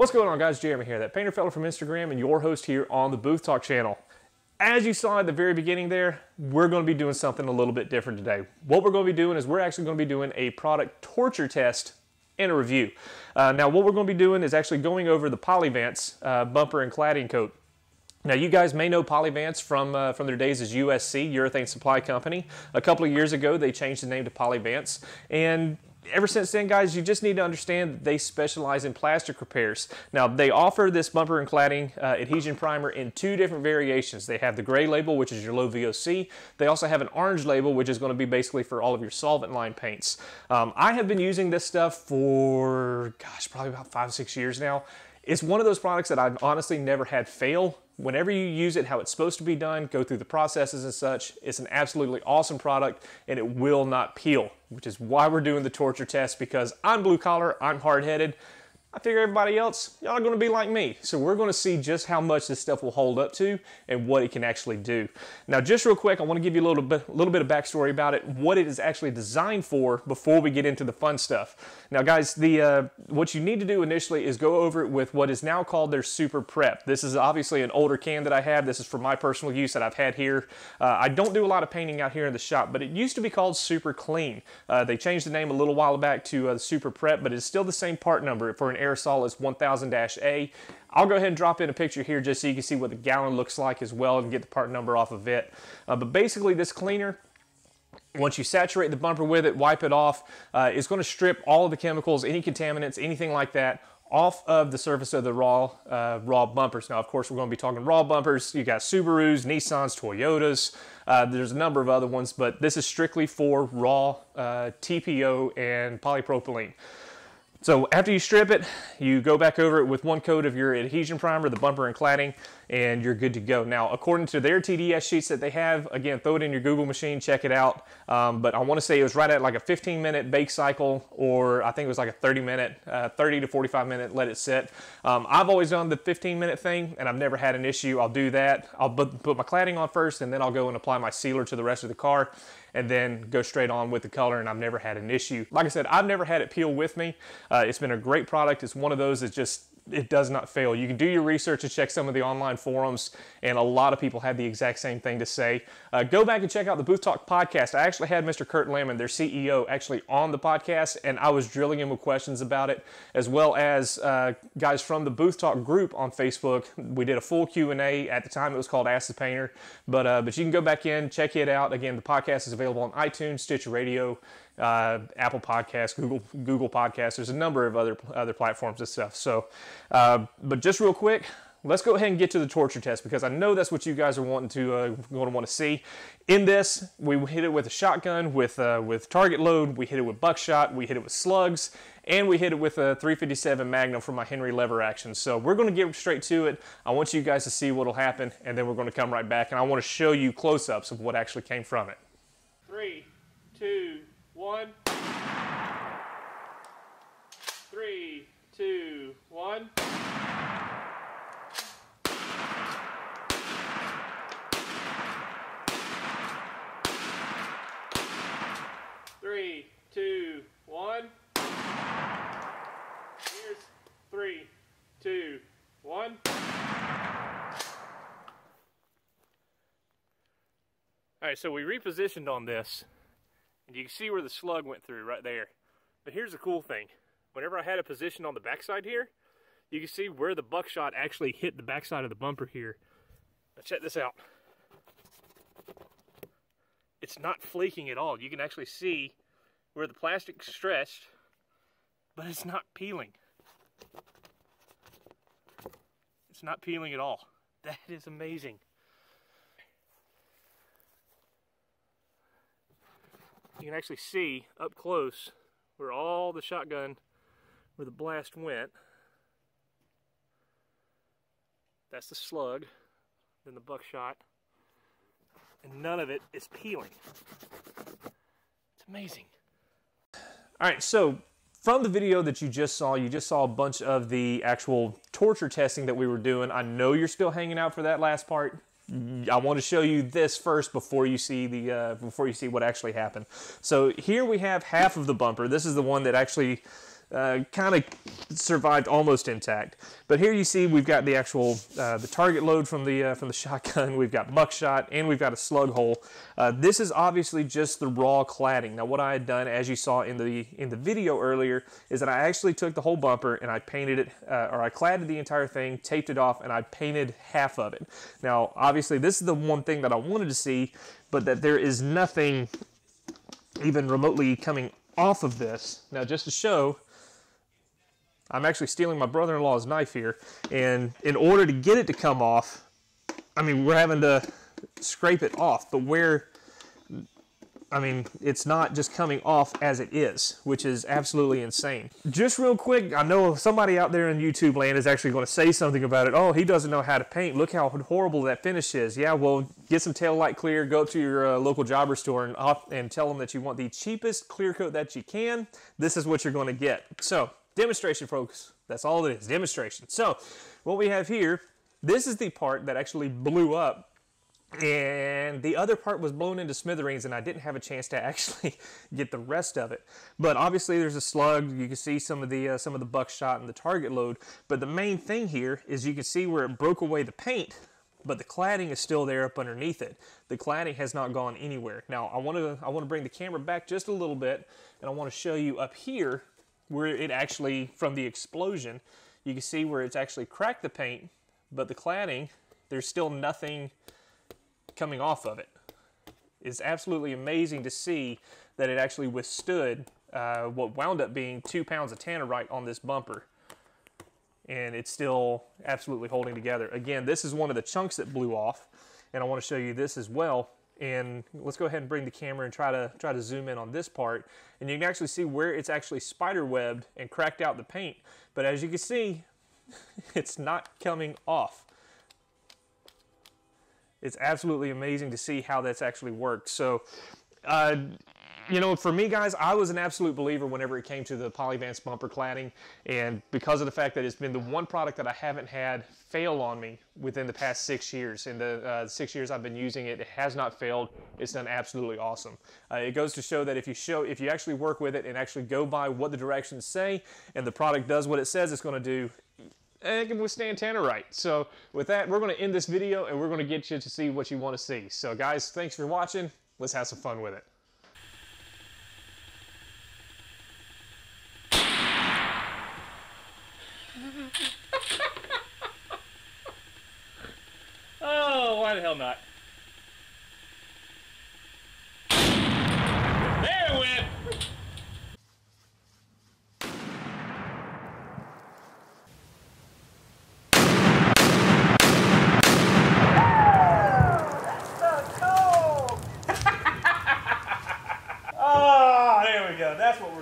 What's going on, guys? Jeremy here, that painter fella from Instagram and your host here on the Booth Talk channel. As you saw at the very beginning there, we're going to be doing something a little bit different today. What we're going to be doing is we're actually going to be doing a product torture test and a review. Now what we're going to be doing is actually going over the Polyvance bumper and cladding coat. Now you guys may know Polyvance from their days as USC, Urethane Supply Company. A couple of years ago they changed the name to Polyvance, and ever since then, guys, you just need to understand that they specialize in plastic repairs. Now, they offer this bumper and cladding adhesion primer in two different variations. They have the gray label, which is your low VOC. They also have an orange label, which is going to be basically for all of your solvent line paints. I have been using this stuff for, gosh, probably about 5 or 6 years now. It's one of those products that I've honestly never had fail. Whenever you use it how it's supposed to be done, go through the processes and such, it's an absolutely awesome product and it will not peel, which is why we're doing the torture test, because I'm blue collar, I'm hard-headed. I figure everybody else, y'all are going to be like me. So we're going to see just how much this stuff will hold up to and what it can actually do. Now, just real quick, I want to give you a little bit of backstory about it, what it is actually designed for before we get into the fun stuff. Now, guys, what you need to do initially is go over it with what is now called their Super Prep. This is obviously an older can that I have. This is for my personal use that I've had here. I don't do a lot of painting out here in the shop, but it used to be called Super Clean. They changed the name a little while back to the Super Prep, but it's still the same part number for an aerosol is 1000-A. I'll go ahead and drop in a picture here just so you can see what the gallon looks like as well and get the part number off of it. But basically this cleaner, once you saturate the bumper with it, wipe it off, it's going to strip all of the chemicals, any contaminants, anything like that off of the surface of the raw bumpers. Now, of course, we're going to be talking raw bumpers. You got Subarus, Nissans, Toyotas. There's a number of other ones, but this is strictly for raw TPO and polypropylene. So after you strip it, you go back over it with one coat of your adhesion primer, the bumper and cladding, and you're good to go. Now, according to their TDS sheets that they have, again, throw it in your Google machine, check it out. But I want to say it was right at like a 15-minute bake cycle, or I think it was like a 30 to 45 minute let it sit. I've always done the 15-minute thing, and I've never had an issue. I'll do that. I'll put my cladding on first, and then I'll go and apply my sealer to the rest of the car, and then go straight on with the color, and I've never had an issue. Like I said, I've never had it peel with me. It's been a great product. It's one of those that just, it does not fail. You can do your research and check some of the online forums, and a lot of people had the exact same thing to say. Go back and check out the Booth Talk podcast. I actually had Mr. Kurt Lamon, their CEO, actually on the podcast, and I was drilling him with questions about it, as well as guys from the Booth Talk group on Facebook. We did a full Q&A. At the time, it was called Ask the Painter, but you can go back in, check it out. Again, the podcast is available on iTunes, Stitcher Radio, Apple Podcasts, Google Podcasts. There's a number of other platforms and stuff. So, but just real quick, let's go ahead and get to the torture test, because I know that's what you guys are wanting to want to see. In this, we hit it with a shotgun with target load. We hit it with Buckshot. We hit it with Slugs, and we hit it with a 357 Magnum from my Henry lever action. So we're going to get straight to it. I want you guys to see what'll happen, and then we're going to come right back, and I want to show you close-ups of what actually came from it. 3, 2, 1. 3, 2, 1. 3, 2, 1. Here's 3, 2, 1. All right, so we repositioned on this, and you can see where the slug went through right there. But here's the cool thing. Whenever I had it positioned on the backside here, you can see where the buckshot actually hit the backside of the bumper here. Now check this out. It's not flaking at all. You can actually see where the plastic's stretched, but it's not peeling. It's not peeling at all. That is amazing. You can actually see up close where all the shotgun, where the blast went. That's the slug, then the buckshot, and none of it is peeling. It's amazing. All right, so from the video that you just saw a bunch of the actual torture testing that we were doing. I know you're still hanging out for that last part. I want to show you this first before you see what actually happened. So here we have half of the bumper. This is the one that actually kind of survived almost intact. But here you see we've got the actual the target load from the shotgun. We've got buckshot and we've got a slug hole. This is obviously just the raw cladding. Now what I had done, as you saw in the video earlier, is that I actually took the whole bumper and I painted it, or I cladded the entire thing, taped it off, and I painted half of it. Now obviously this is the one thing that I wanted to see, but that there is nothing even remotely coming off of this. Now just to show, I'm actually stealing my brother-in-law's knife here, and in order to get it to come off, I mean, we're having to scrape it off, but it's not just coming off as it is, which is absolutely insane. Just real quick, I know somebody out there in YouTube land is actually going to say something about it. Oh, he doesn't know how to paint. Look how horrible that finish is. Yeah, well, get some tail light clear, go up to your local jobber store and tell them that you want the cheapest clear coat that you can. This is what you're going to get. So, demonstration, folks. That's all it is, demonstration. So, what we have here, this is the part that actually blew up, and the other part was blown into smithereens, and I didn't have a chance to actually get the rest of it. But obviously there's a slug. You can see some of the buckshot and the target load. But the main thing here is you can see where it broke away the paint, but the cladding is still there up underneath it. The cladding has not gone anywhere. Now I want to bring the camera back just a little bit, and I want to show you up here where it actually, from the explosion, you can see where it's actually cracked the paint, but the cladding, there's still nothing coming off of it. It's absolutely amazing to see that it actually withstood what wound up being 2 pounds of Tannerite on this bumper. And it's still absolutely holding together. Again, this is one of the chunks that blew off, and I want to show you this as well. And let's go ahead and bring the camera and try to zoom in on this part. And you can actually see where it's actually spider webbed and cracked out the paint. But as you can see, it's not coming off. It's absolutely amazing to see how that's actually worked. So, you know, for me, guys, I was an absolute believer whenever it came to the Polyvance bumper cladding, and because of the fact that it's been the one product that I haven't had fail on me within the past 6 years. In the 6 years I've been using it, it has not failed. It's done absolutely awesome. It goes to show that if you actually work with it and actually go by what the directions say, and the product does what it says it's going to do, it can withstand Tannerite. So with that, we're going to end this video, and we're going to get you to see what you want to see. So guys, thanks for watching. Let's have some fun with it. Oh, why the hell not? There it went! That's so cool! Oh, there we go. That's what we're